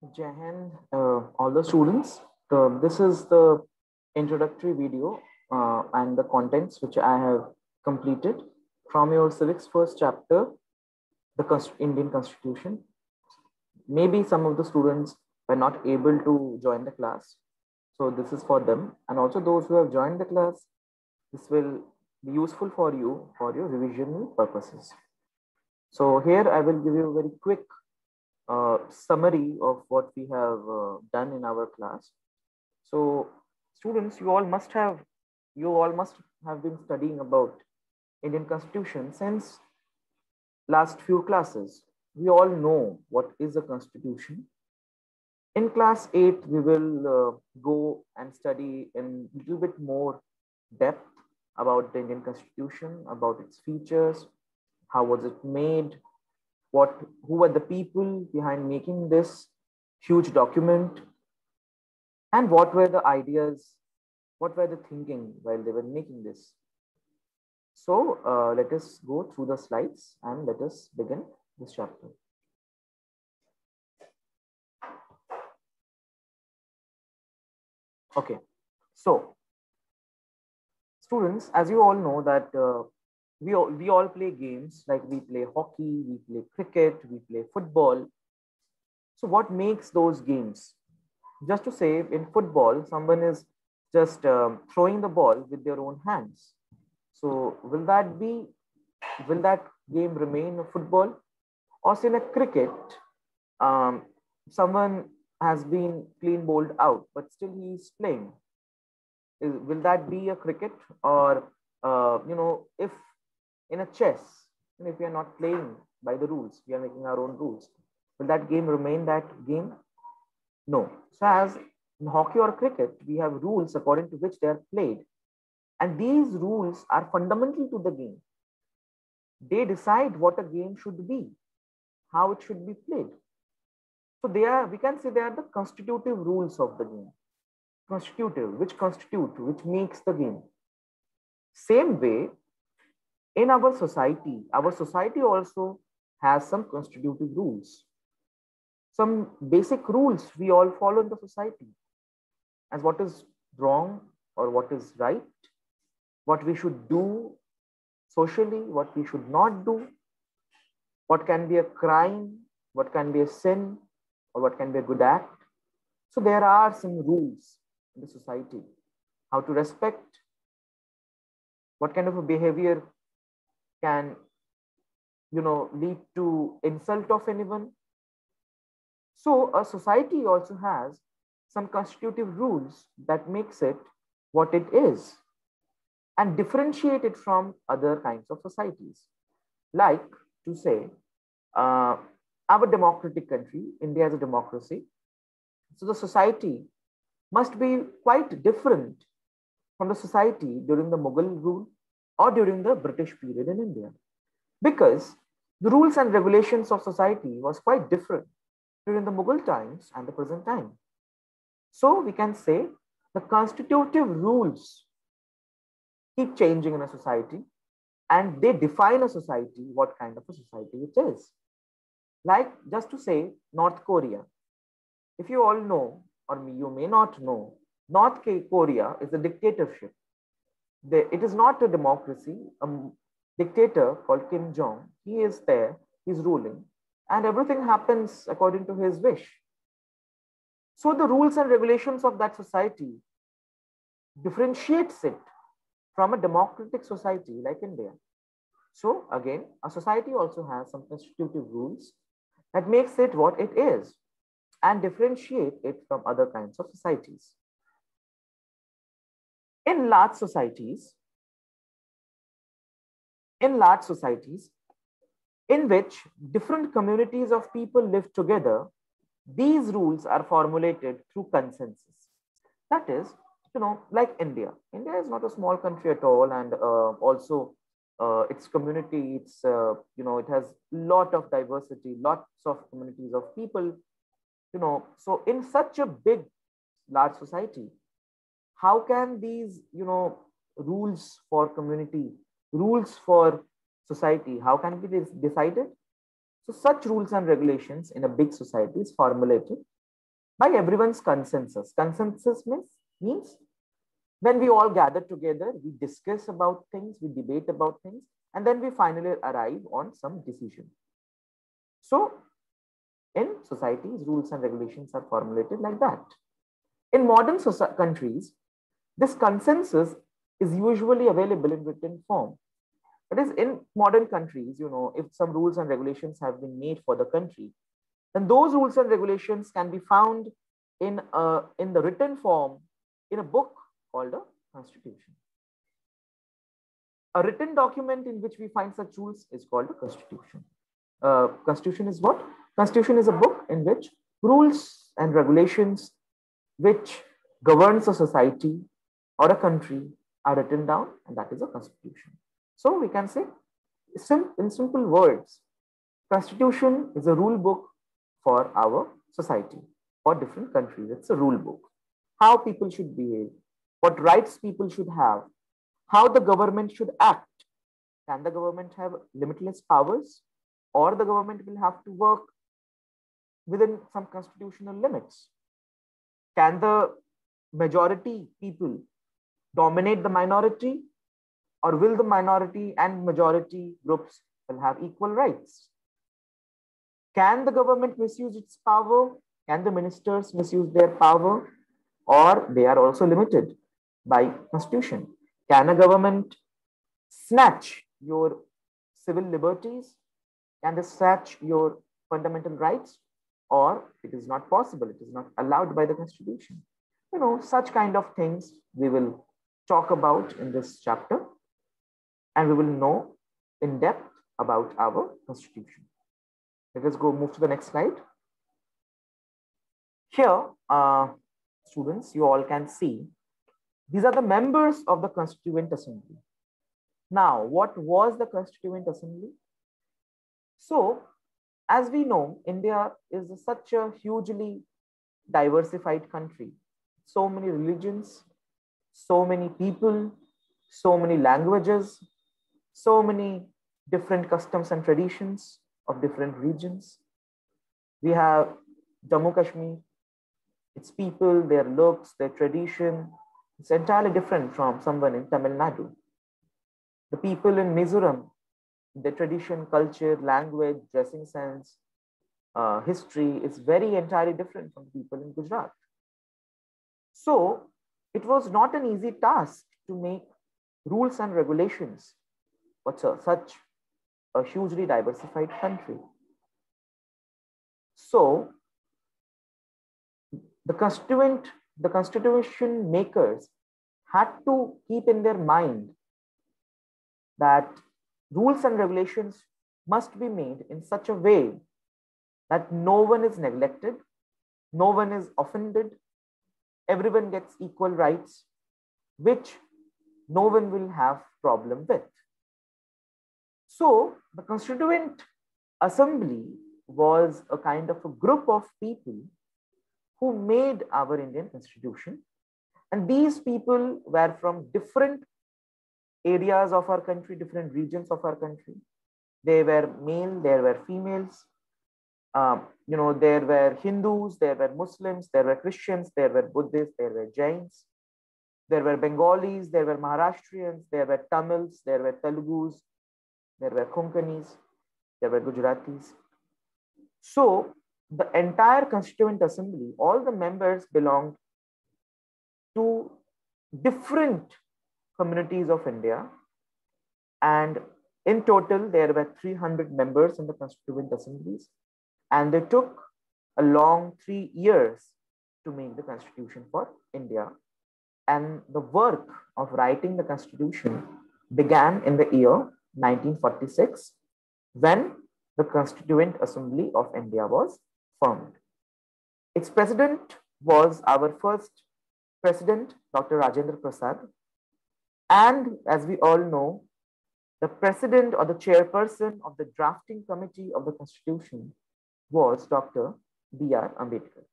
Jai Hind, all the students. This is the introductory video and the contents which I have completed from your civics first chapter, the Indian Constitution. Maybe some of the students were not able to join the class, so this is for them, and also those who have joined the class. This will be useful for you for your revision purposes. So here I will give you a very quick summary of what we have done in our class. So, students, you all must have been studying about Indian Constitution since last few classes. We all know what is a constitution. In class 8, we will go and study in a little bit more depth about the Indian Constitution, about its features, how was it made, who were the people behind making this huge document, and what were the ideas, what were the thinking while they were making this. So let us go through the slides and let us begin this chapter. Okay, so students, as you all know that we all play games, like we play hockey, we play cricket, we play football. So what makes those games? Just to say, in football, someone is just throwing the ball with their own hands. So will that game remain a football? Or say in a cricket, um, someone has been clean bowled out, but still he is playing. Will that be a cricket? Or if in a chess, if we are not playing by the rules, we are making our own rules, will that game remain that game? No. So as in hockey or cricket, we have rules according to which they are played. And these rules are fundamental to the game. They decide what a game should be, how it should be played. So we can say they are the constitutive rules of the game. Constitutive, which makes the game. Same way, in our society also has some constitutive rules. Some basic rules we all follow in the society, as what is wrong or what is right, what we should do socially, what we should not do, what can be a crime, what can be a sin, or what can be a good act. So there are some rules in the society, how to respect, what kind of a behavior can lead to insult of anyone. So a society also has some constitutive rules that makes it what it is and differentiate it from other kinds of societies. Like to say, our democratic country, India is a democracy. So the society must be quite different from the society during the Mughal rule or during the British period in India, because the rules and regulations of society was quite different during the Mughal times and the present time. So we can say the constitutive rules keep changing in a society, and they define a society, what kind of a society it is. Like just to say, North Korea. If you all know, or you may not know, North Korea is a dictatorship. It is not a democracy. A dictator called Kim Jong, he is there, he's ruling, and everything happens according to his wish. So the rules and regulations of that society differentiates it from a democratic society like India. So again, a society also has some constitutive rules that makes it what it is and differentiate it from other kinds of societies. In large societies, in which different communities of people live together, these rules are formulated through consensus. That is, like India. India is not a small country at all, and also its community, it has lot of diversity, lots of communities of people. So in such a big, large society, how can these, rules for community, rules for society, how can be this decided? So such rules and regulations in a big society is formulated by everyone's consensus. Consensus means when we all gather together, we discuss about things, we debate about things, and then we finally arrive on some decision. So in societies, rules and regulations are formulated like that. In modern countries, this consensus is usually available in written form. That is, in modern countries, if some rules and regulations have been made for the country, then those rules and regulations can be found in the written form in a book called a constitution. A written document in which we find such rules is called a constitution. Constitution is what? Constitution is a book in which rules and regulations which governs a society or a country are written down, and that is a constitution. So we can say, in simple words, constitution is a rule book for our society, for different countries. It's a rule book. How people should behave, what rights people should have, how the government should act. Can the government have limitless powers, or the government will have to work within some constitutional limits? Can the majority people dominate the minority, or will the minority and majority groups will have equal rights? Can the government misuse its power? Can the ministers misuse their power, or they are also limited by constitution? Can a government snatch your civil liberties? Can they snatch your fundamental rights, or it is not possible? It is not allowed by the constitution. Such kind of things we will talk about in this chapter, and we will know in depth about our constitution. Let us move to the next slide. Here, students, you all can see, these are the members of the Constituent Assembly. Now, what was the Constituent Assembly? So, as we know, India is such a hugely diversified country. So many religions, so many people, so many languages, so many different customs and traditions of different regions. We have Jammu Kashmir, its people, their looks, their tradition. It's entirely different from someone in Tamil Nadu. The people in Mizoram, their tradition, culture, language, dressing sense, history is entirely different from the people in Gujarat. So it was not an easy task to make rules and regulations for such a hugely diversified country. So the constitution makers had to keep in their mind that rules and regulations must be made in such a way that no one is neglected, no one is offended, everyone gets equal rights, which no one will have problem with. So the Constituent Assembly was a kind of a group of people who made our Indian Constitution. And these people were from different areas of our country, different regions of our country. They were male, there were females, there were Hindus, there were Muslims, there were Christians, there were Buddhists, there were Jains, there were Bengalis, there were Maharashtrians, there were Tamils, there were Telugus, there were Konkanis, there were Gujaratis. So the entire Constituent Assembly, all the members belonged to different communities of India. And in total, there were 300 members in the Constituent Assemblies. And they took a long 3 years to make the Constitution for India. And the work of writing the Constitution began in the year 1946, when the Constituent Assembly of India was formed. Its president was our first president, Dr. Rajendra Prasad. And as we all know, the president or the chairperson of the drafting committee of the Constitution was Dr. B.R. Ambedkar.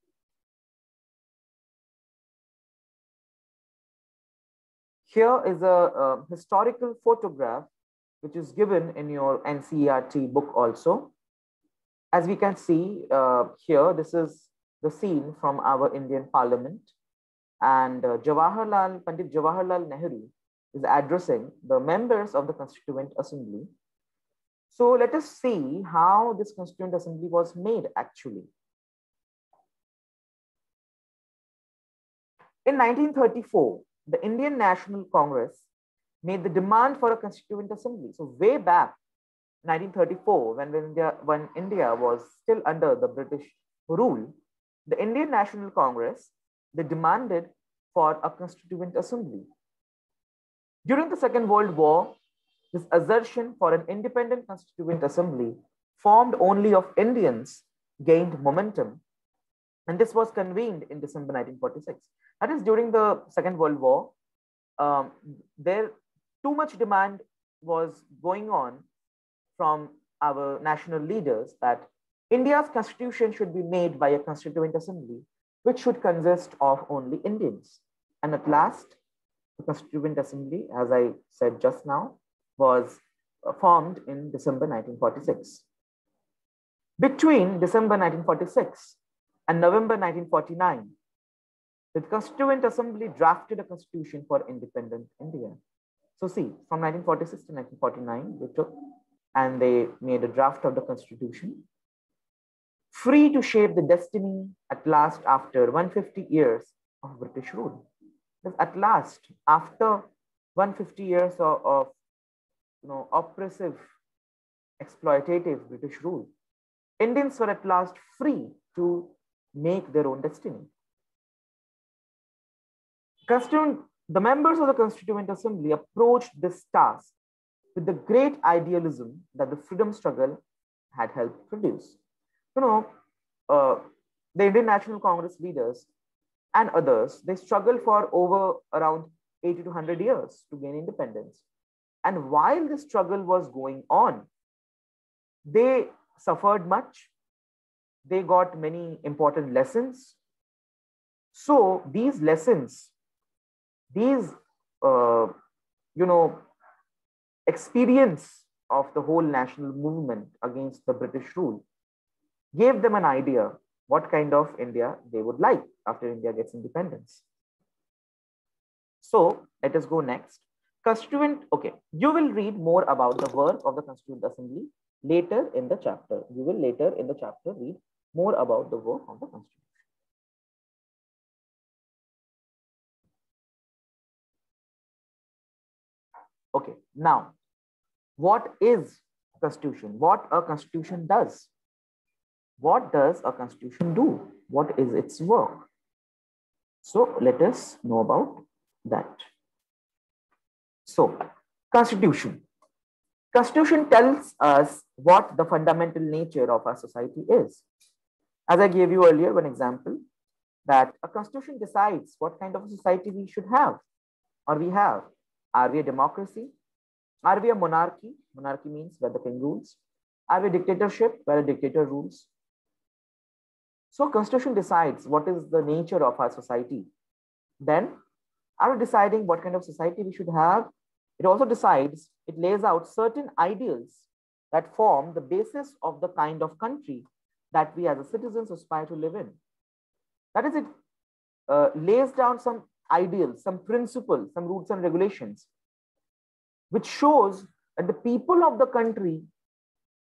Here is a historical photograph which is given in your NCERT book also. As we can see here, this is the scene from our Indian Parliament, and Pandit Jawaharlal Nehru is addressing the members of the Constituent Assembly. So let us see how this Constituent Assembly was made actually. In 1934, the Indian National Congress made the demand for a Constituent Assembly. So way back 1934, when India was still under the British rule, the Indian National Congress, they demanded for a Constituent Assembly. During the Second World War, this assertion for an independent Constituent Assembly formed only of Indians gained momentum, and this was convened in December 1946. That is, during the Second World War, there too much demand was going on from our national leaders that India's constitution should be made by a Constituent Assembly, which should consist of only Indians. And at last, the Constituent Assembly, as I said just now, was formed in December 1946. Between December 1946 and November 1949, the Constituent Assembly drafted a constitution for independent India. So see, from 1946 to 1949, they took and they made a draft of the constitution, free to shape the destiny at last after 150 years of British rule. At last, after 150 years of oppressive, exploitative British rule, Indians were at last free to make their own destiny. The members of the Constituent Assembly approached this task with the great idealism that the freedom struggle had helped produce. The Indian National Congress leaders and others, they struggled for over around 80 to 100 years to gain independence. And while this struggle was going on, they suffered much. They got many important lessons. So these lessons, these, experience of the whole national movement against the British rule gave them an idea what kind of India they would like after India gets independence. So let us go next. You will read more about the work of the Constituent Assembly later in the chapter. You will later in the chapter read more about the work of the Constitution. Okay, now, what is Constitution? What a Constitution does? What does a Constitution do? What is its work? So let us know about that. So, Constitution. Constitution tells us what the fundamental nature of our society is. As I gave you earlier one example, that a Constitution decides what kind of a society we should have or we have. Are we a democracy? Are we a monarchy? Monarchy means where the king rules. Are we a dictatorship where a dictator rules? So Constitution decides what is the nature of our society. Then, after deciding what kind of society we should have, it also decides, it lays out certain ideals that form the basis of the kind of country that we as a citizens aspire to live in. That is, it lays down some ideals, some principles, some rules and regulations, which shows that the people of the country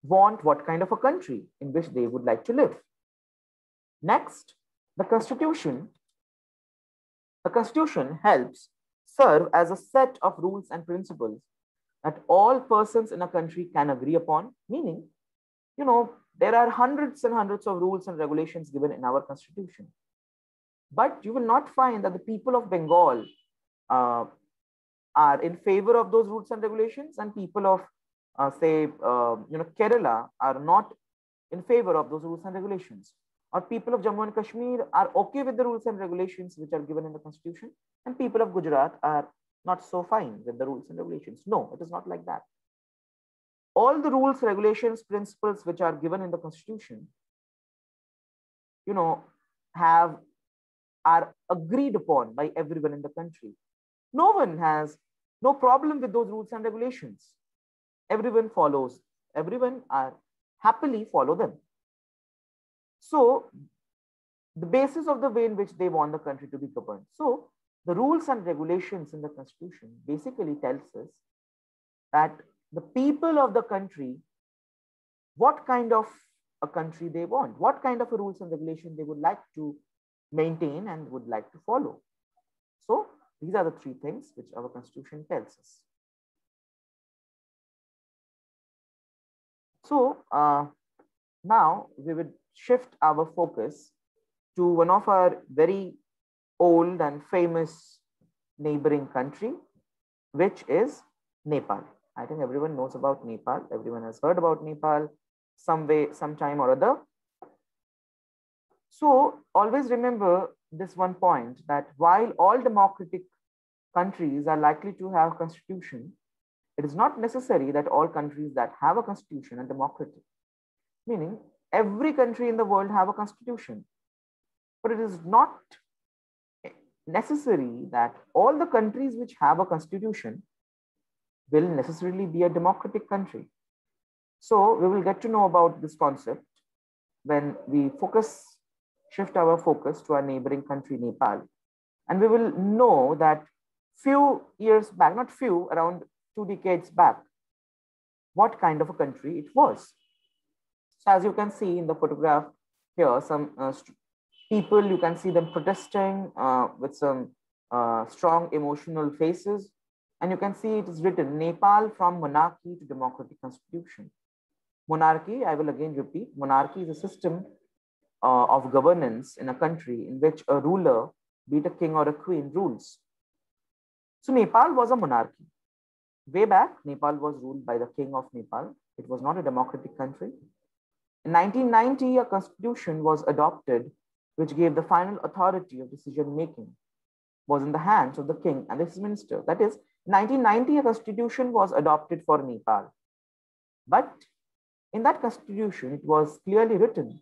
want what kind of a country in which they would like to live. Next, the Constitution helps serve as a set of rules and principles that all persons in a country can agree upon, meaning, there are hundreds and hundreds of rules and regulations given in our Constitution. But you will not find that the people of Bengal are in favor of those rules and regulations, and people of, Kerala are not in favor of those rules and regulations. Or people of Jammu and Kashmir are okay with the rules and regulations which are given in the Constitution, and people of Gujarat are not so fine with the rules and regulations. No, it is not like that. All the rules, regulations, principles which are given in the Constitution, are agreed upon by everyone in the country. No one has no problem with those rules and regulations. Everyone are happily follow them. So the basis of the way in which they want the country to be governed. So the rules and regulations in the constitution basically tells us that the people of the country, what kind of a country they want, what kind of a rules and regulation they would like to maintain and would like to follow. So these are the three things which our constitution tells us. So now we would shift our focus to one of our very old and famous neighboring country, which is Nepal. I think everyone knows about Nepal. Everyone has heard about Nepal some way, sometime or other. So always remember this one point, that while all democratic countries are likely to have a constitution, it is not necessary that all countries that have a constitution are democratic. Meaning every country in the world have a constitution, but it is not necessary that all the countries which have a constitution will necessarily be a democratic country. So we will get to know about this concept when we shift our focus to our neighboring country, Nepal. And we will know that few years back, not few, around 2 decades back, what kind of a country it was. So as you can see in the photograph here, some people, you can see them protesting with some strong emotional faces. And you can see it is written, Nepal from monarchy to democratic constitution. Monarchy, I will again repeat, monarchy is a system of governance in a country in which a ruler, be it a king or a queen, rules. So Nepal was a monarchy. Way back, Nepal was ruled by the king of Nepal. It was not a democratic country. In 1990, a constitution was adopted, which gave the final authority of decision making, was in the hands of the king and his minister. That is, in 1990, a constitution was adopted for Nepal. But in that constitution, it was clearly written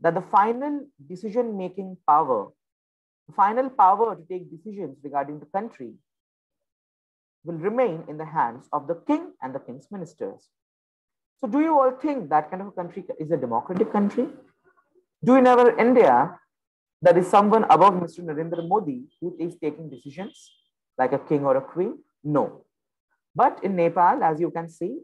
that the final decision making power, the final power to take decisions regarding the country, will remain in the hands of the king and the king's ministers. So do you all think that kind of a country is a democratic country? Do you know in India, there is someone above Mr. Narendra Modi who is taking decisions like a king or a queen? No. But in Nepal, as you can see,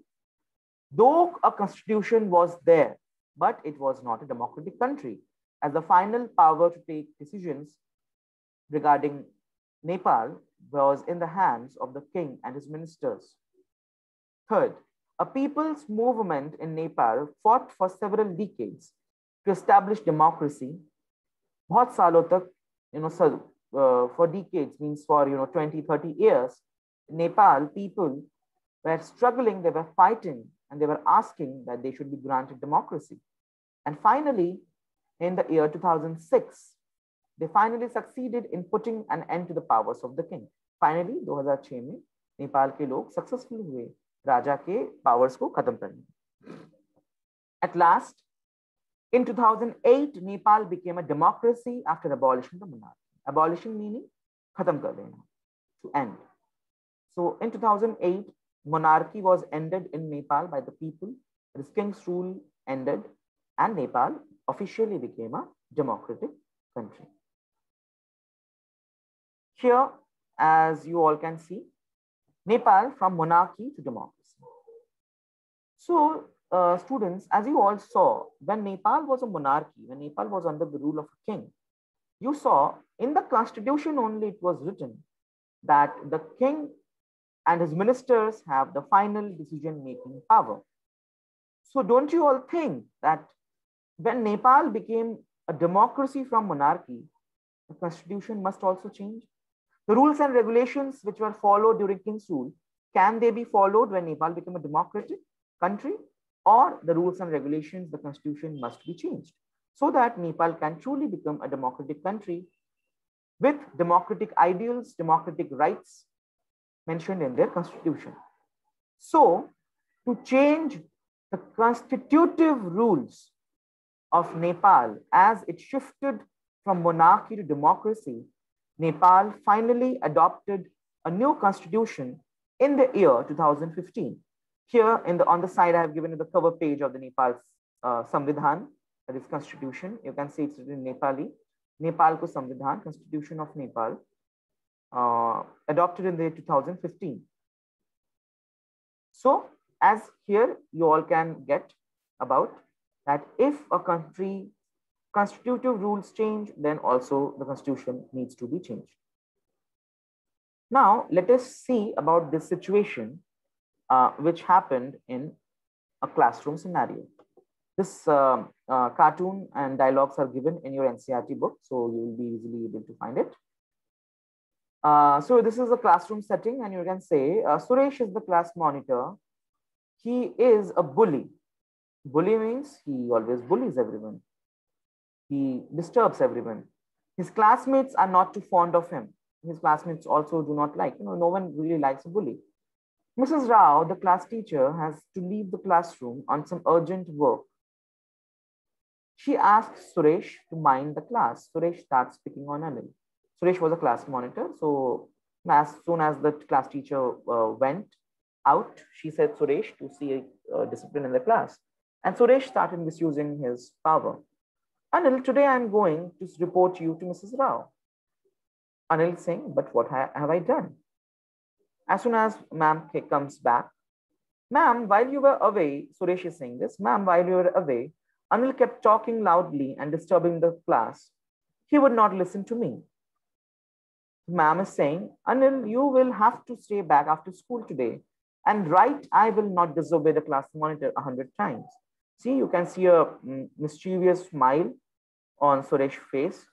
though a constitution was there, but it was not a democratic country, as the final power to take decisions regarding Nepal was in the hands of the king and his ministers. Third, a people's movement in Nepal fought for several decades to establish democracy. बहुत सालों तक, for decades, means for 20, 30 years, Nepal people were struggling, they were fighting, and they were asking that they should be granted democracy. And finally, in the year 2006, they finally succeeded in putting an end to the powers of the king. Finally, 2006 में नेपाल के लोग successful हुए राजा के powers को खत्म करने. At last, in 2008, Nepal became a democracy after abolishing the monarchy. Abolition meaning khatam kar dena, to end. So in 2008, monarchy was ended in Nepal by the people. The king's rule ended, and Nepal officially became a democratic country. Here, as you all can see, Nepal from monarchy to democracy. So, students, as you all saw, when Nepal was a monarchy, when Nepal was under the rule of a king, you saw in the constitution only it was written that the king and his ministers have the final decision-making power. So don't you all think that when Nepal became a democracy from monarchy, the constitution must also change? The rules and regulations which were followed during king's rule, can they be followed when Nepal became a democratic country? Or the rules and regulations, the constitution must be changed so that Nepal can truly become a democratic country with democratic ideals, democratic rights mentioned in their constitution. So to change the constitutive rules of Nepal as it shifted from monarchy to democracy, Nepal finally adopted a new constitution in the year 2015. Here on the side, I have given you the cover page of the Nepal's Samvidhan, that is constitution. You can see it's written in Nepali. Nepal को संविधान, Constitution of Nepal, adopted in the year 2015. So as here you all can get about that if a country constitutive rules change, then also the constitution needs to be changed. Now let us see about this situation which happened in a classroom scenario. This cartoon and dialogues are given in your NCERT book, so you will be easily able to find it. So this is a classroom setting, and you can say Suresh is the class monitor. He is a bully. Bully means he always bullies everyone. He disturbs everyone. His classmates are not too fond of him. His classmates also do not like, no one really likes a bully. Mrs. Rao, the class teacher, has to leave the classroom on some urgent work. She asks Suresh to mind the class. Suresh starts picking on Anil. Suresh was a class monitor. So as soon as the class teacher went out, she said Suresh to see discipline in the class. And Suresh started misusing his power. Anil, today I'm going to report you to Mrs. Rao. Anil is saying, but what have I done? As soon as ma'am comes back, ma'am, while you were away, Suresh is saying this, ma'am, while you were away, Anil kept talking loudly and disturbing the class. He would not listen to me. Ma'am is saying, Anil, you will have to stay back after school today. And right, I will not disobey the class monitor 100 times. See, you can see a mischievous smile on Suresh's face.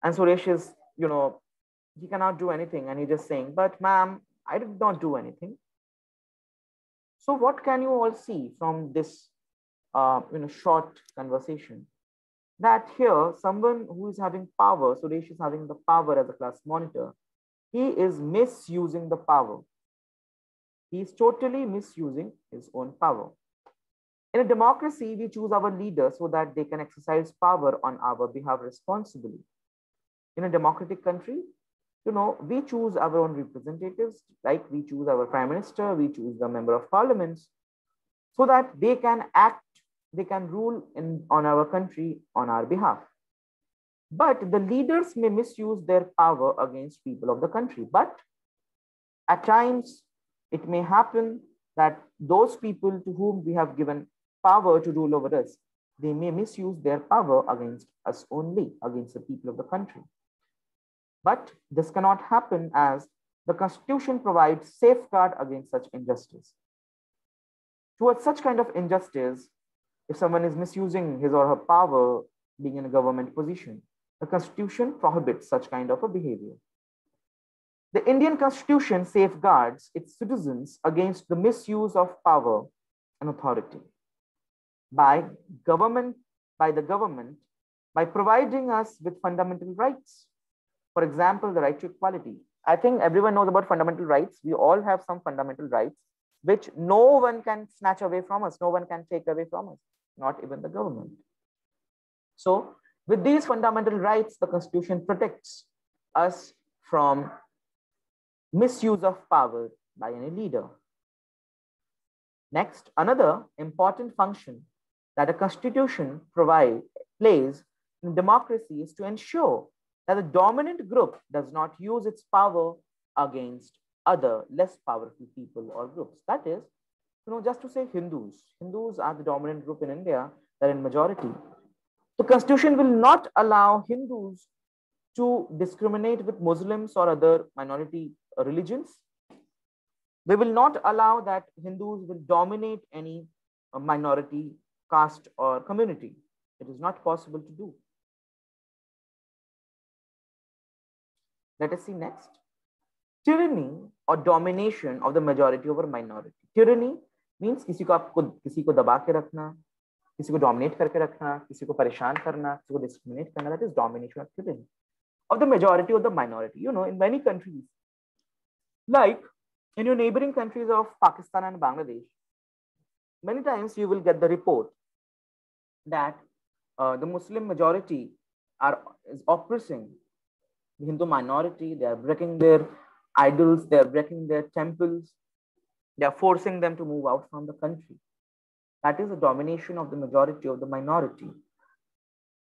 And Suresh is, he cannot do anything. And he's just saying, but ma'am, I did not do anything. So what can you all see from this short conversation? That here, someone who is having power, Suresh is having the power as a class monitor, he is misusing the power. He is totally misusing his own power. In a democracy, we choose our leaders so that they can exercise power on our behalf responsibly. In a democratic country, we choose our own representatives, like we choose our prime minister, we choose the member of parliaments, so that they can act, they can rule on our country on our behalf. But the leaders may misuse their power against people of the country. But at times, it may happen that those people to whom we have given power to rule over us, they may misuse their power against us only, against the people of the country. But this cannot happen, as the Constitution provides safeguard against such injustice. Towards such kind of injustice, if someone is misusing his or her power being in a government position, the Constitution prohibits such kind of a behavior. The Indian Constitution safeguards its citizens against the misuse of power and authority by the government by providing us with fundamental rights. For example, the right to equality. I think everyone knows about fundamental rights. We all have some fundamental rights, which no one can snatch away from us. No one can take away from us, not even the government. So with these fundamental rights, the Constitution protects us from misuse of power by any leader. Next, another important function that a Constitution plays in democracy is to ensure that the dominant group does not use its power against other less powerful people or groups. That is, just to say Hindus. Hindus are the dominant group in India. They're in majority. The Constitution will not allow Hindus to discriminate with Muslims or other minority religions. They will not allow that Hindus will dominate any minority caste or community. It is not possible to do. Let us see next. Tyranny or domination of the majority over minority. Tyranny means किसी को दबा के रखना, किसी को dominate करके रखना, किसी को परेशान करना, किसी को discriminate करना. That is domination of tyranny of the majority or the minority. In many countries, like in your neighboring countries of Pakistan and Bangladesh, many times you will get the report that the Muslim majority is oppressing the Hindu minority. They are breaking their idols, they are breaking their temples, they are forcing them to move out from the country. That is the domination of the majority of the minority.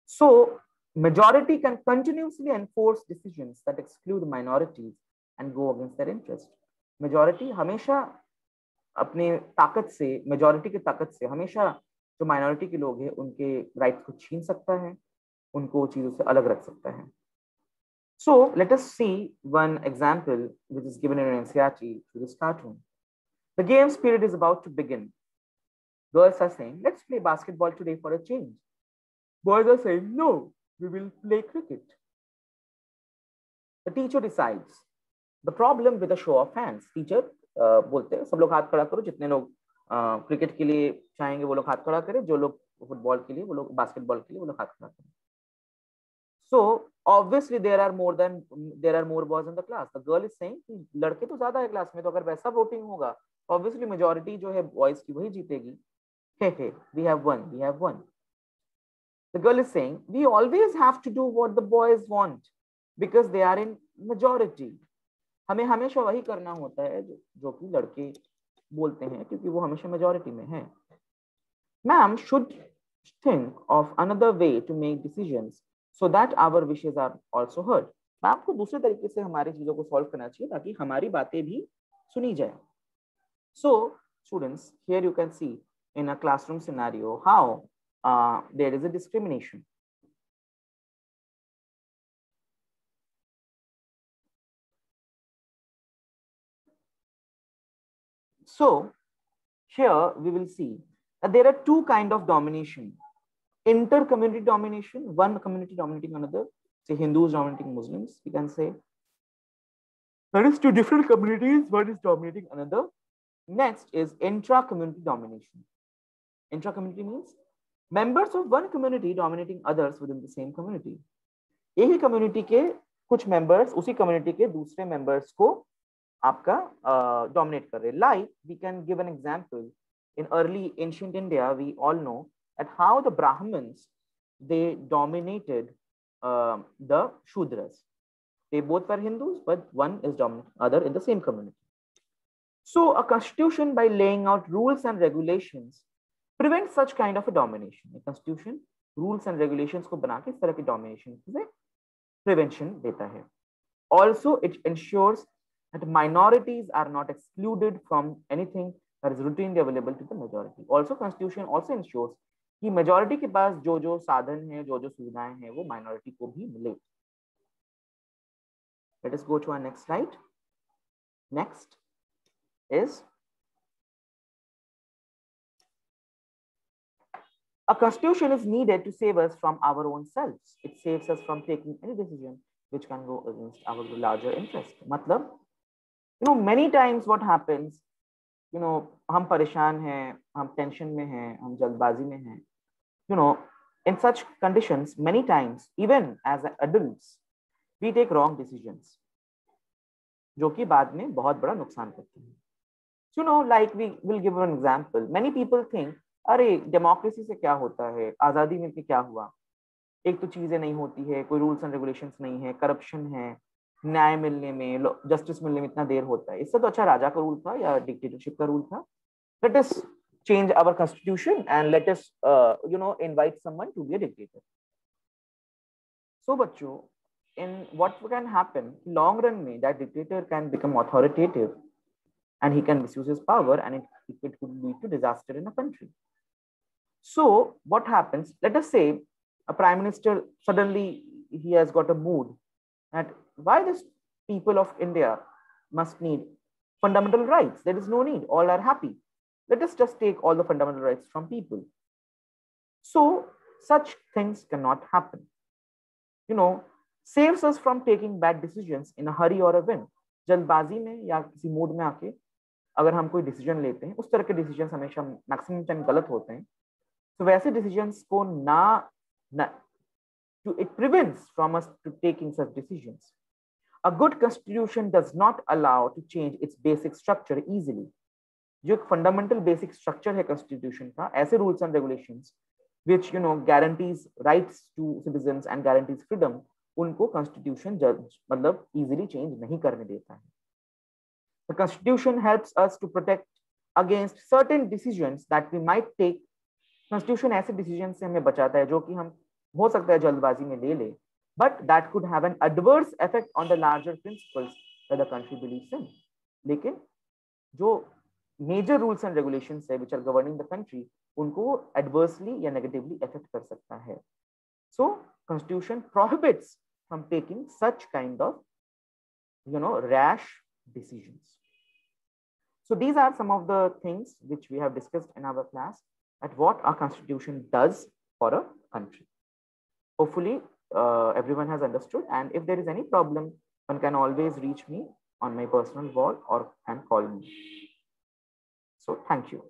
So Majority can continuously enforce decisions that exclude minorities and go against their interest. Majority हमेशा अपने ताकत से, majority की ताकत से हमेशा जो minority के लोग हैं उनके राइट्स को छीन सकता है, उनको चीजों से अलग रख सकता है. So let us see one example which is given in an NCERT to this cartoon. The games period is about to begin. Girls are saying, let's play basketball today for a change. Boys are saying, no, we will play cricket. The teacher decides. The problem with the show of hands. Teacher बोलते हैं सब लोग हाथ खड़ा करो, जितने लोग cricket के लिए चाहेंगे वो लोग हाथ खड़ा करें, जो लोग फुटबॉल के लिए, वो लोग बास्केटबॉल के लिए वो लोग हाथ खड़ा करें. So obviously there are more boys in the class. The girl is saying कि लड़के तो ज्यादा है क्लास में, तो अगर वैसा वोटिंग होगा obviously majority जो है boys की वही जीतेगी. Hey, we have won. The girl is saying we always have to do what the boys want because they are in majority. हमें हमेशा वही करना होता है जो कि लड़के बोलते हैं, क्योंकि वो हमेशा मेजॉरिटी में है. Ma'am should think of another way to make decisions so that our wishes are also heard. Ma'am को दूसरे तरीके से हमारी चीजों को सॉल्व करना चाहिए ताकि हमारी बातें भी सुनी जाए. So students, here you can see in a classroom scenario how there is a discrimination. So here we will see that there are two kinds of domination. Inter-community domination, one community dominating another, say Hindus dominating Muslims, we can say. That is two different communities, one is dominating another. Next is intra-community domination. Intra-community means members of one community dominating others within the same community. एक ही community के कुछ members उसी community के दूसरे members को आपका dominate कर रहे. Like we can give an example. In early ancient India, we all know that how the Brahmins, they dominated the Shudras. They both were Hindus, but one is dominant other in the same community. So a constitution, by laying out rules and regulations, prevents such kind of a domination. A constitution rules and regulations को बना के इस तरह की domination से prevention देता है. Also, it ensures that minorities are not excluded from anything that is routinely available to the majority. Also, constitution also ensures कि majority के पास जो जो साधन है, जो जो सुविधाएं हैं, वो minority को भी मिले. Let us go to our next slide. Next is a constitution is needed to save us from our own selves. It saves us from taking any decision which can go against our larger interest. मतलब, many times what happens, हम परेशान हैं, हम tension में हैं, हम जल्दबाजी में हैं. In such conditions, many times, even as adults, we take wrong decisions, जो कि बाद में बहुत बड़ा नुकसान करते हैं. Like we will give an example. Many people think, अरे डेमोक्रेसी से क्या होता है, आजादी में क्या हुआ, एक तो चीजें नहीं होती है, कोई रूल्स एंड रेगुलेशंस नहीं है, करप्शन है, न्याय मिलने में, जस्टिस मिलने में इतना देर होता है. इससे तो अच्छा राजा का रूल था या डिक्टेटरशिप का रूल था. Let us change our constitution and let us invite someone to be a dictator. So बच्चों, in what can happen long run में, that dictator can become authoritative and he can misuse his power, and it could lead to disaster in a country. So what happens, let us say a prime minister suddenly he has got a mood that why this people of India must need fundamental rights. There is no need, all are happy. Let us just take all the fundamental rights from people. So such things cannot happen. Saves us from taking bad decisions in a hurry or a whim. जल्दबाजी में या किसी mood में आके अगर हम कोई decision लेते हैं, उस तरह के डिसीजन हमेशा मैक्सिमम टाइम गलत होते हैं. तो वैसे डिसीजंस को it prevents from us to taking such decisions. A good constitution does not allow to change its basic structure easily. जो एक fundamental basic structure है constitution का, ऐसे rules and regulations which guarantees rights to citizens and guarantees freedom, उनको constitution मतलब easily change नहीं करने देता है. The constitution helps us to protect against certain decisions that we might take. Constitution ऐसे decisions से हमें बचाता है जो कि हम हो सकता है जल्दबाजी में ले ले, but that could have an adverse effect on the larger principles that the country believes in. लेकिन जो major rules and regulations है which are governing the country, उनको adversely या negatively affect कर सकता है. So constitution prohibits from taking such kind of rash decisions. So these are some of the things which we have discussed in our class at what our constitution does for a country. Hopefully everyone has understood, and if there is any problem, one can always reach me on my personal wall or can call me. So thank you.